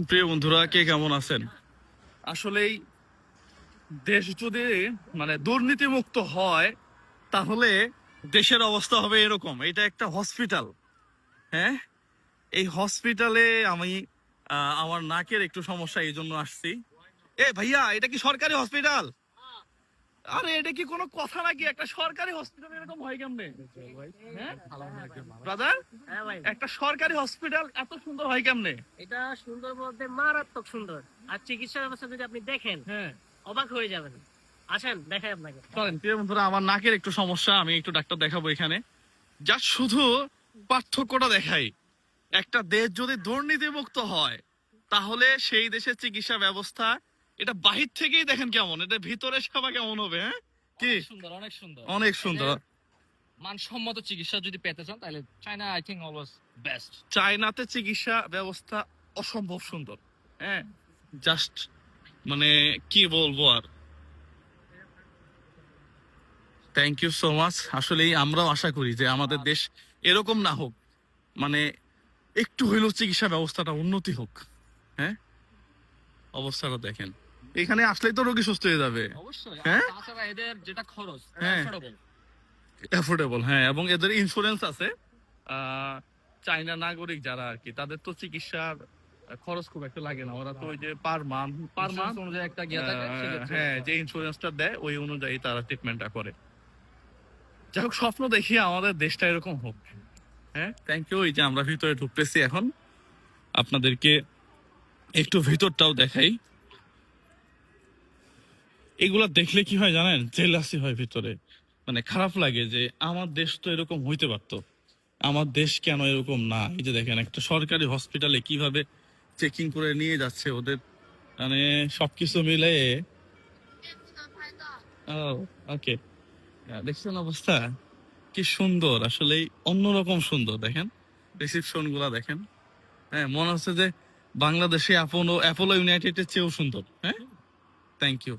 প্রিয় বন্ধুরা, কে কেমন আছেন? আসলেই দেশ যদি দুর্নীতি মুক্ত হয় তাহলে দেশের অবস্থা হবে এরকম। এটা একটা হসপিটাল। হ্যাঁ, এই হসপিটালে আমি আমার নাকের একটু সমস্যা, এই জন্য আসছি। এ ভাইয়া, এটা কি সরকারি হসপিটাল? আরে এটা কি কোনো কথা নাকি? একটা সরকারি হসপিটাল এরকম হয় কেমনে? হ্যাঁ ব্রাদার, হ্যাঁ ভাই, একটা সরকারি হসপিটাল এত সুন্দর হয় কেমনে? এটা সুন্দর বলতে মারাত্মক সুন্দর। আর চিকিৎসা ব্যবস্থা যদি আপনি দেখেন, হ্যাঁ, অবাক হয়ে যাবেন। আসেন দেখাই আপনাকে। চলেন। প্রিয় বন্ধুরা, আমার নাকের একটু সমস্যা, আমি একটু ডাক্তার দেখাবো এখানে। যা শুধু পার্থক্যটা দেখাই, একটা দেশ যদি দুর্নীতি মুক্ত হয় তাহলে সেই দেশের চিকিৎসা ব্যবস্থা, এটা বাহির থেকেই দেখেন কেমন, এটা ভিতরে সেবা কেমন হবে। হ্যাঁ, কি অনেক সুন্দর, অনেক সুন্দর, অনেক সুন্দর। মানসম্মত চিকিৎসা যদি পেতে চান তাহলে China I think always best. চায়নাতে চিকিৎসা ব্যবস্থা অসম্ভব সুন্দর। হ্যাঁ, জাস্ট কি বলবো আর। Thank you so much. আসলেই আমরাও আশা করি যে আমাদের দেশ এরকম না হোক, মানে একটু হইলেও চিকিৎসা ব্যবস্থাটা উন্নতি হোক। হ্যাঁ, অবস্থাটা দেখেন, এখানে আসলেই তো রোগী সুস্থ হয়ে যাবে। অবশ্যই। হ্যাঁ? তাছাড়া এদের যেটা খরচ হ্যাঁ। affordable। অ্যাফোর্ডেবল। হ্যাঁ, এবং এদের ইন্স্যুরেন্স আছে। চাইনা নাগরিক যারা আর কি, তাদের তো চিকিৎসার খরচ খুব একটা লাগে না। ওরা তো ওই যে পার মান্থ Insurance অনুযায়ী একটা গিয়া থাকে সেক্ষেত্রে হ্যাঁ, যে ইন্স্যুরেন্সটা দেয় ওই অনুযায়ী তারা ট্রিটমেন্টটা করে। যাই হোক, স্বপ্ন দেখি আমাদের দেশটা এরকম হোক। হ্যাঁ, থ্যাংক ইউ। এই যে আমরা ভিতরে ঢুকতেছি এখন, আপনাদেরকে একটু ভিতরটাও দেখাই। এগুলা দেখলে কি হয় জানেন, জেলাসি হয় ভিতরে। খারাপ লাগে যে আমার দেশ তো এরকম হইতে পারতো, আমার দেশ কেন এরকম না। এই যে দেখেন, একটা সরকারি হসপিটালে কিভাবে চেকিং করে নিয়ে যাচ্ছে ওদের, সবকিছু মিলে। ওকে, দেখছেন অবস্থা কি সুন্দর, আসলে অন্যরকম সুন্দর। দেখেন রিসিপশন গুলা দেখেন। হ্যাঁ, মনে হচ্ছে যে বাংলাদেশে অ্যাপোলো ইউনাইটেড এর চেয়েও সুন্দর। হ্যাঁ, থ্যাংক ইউ।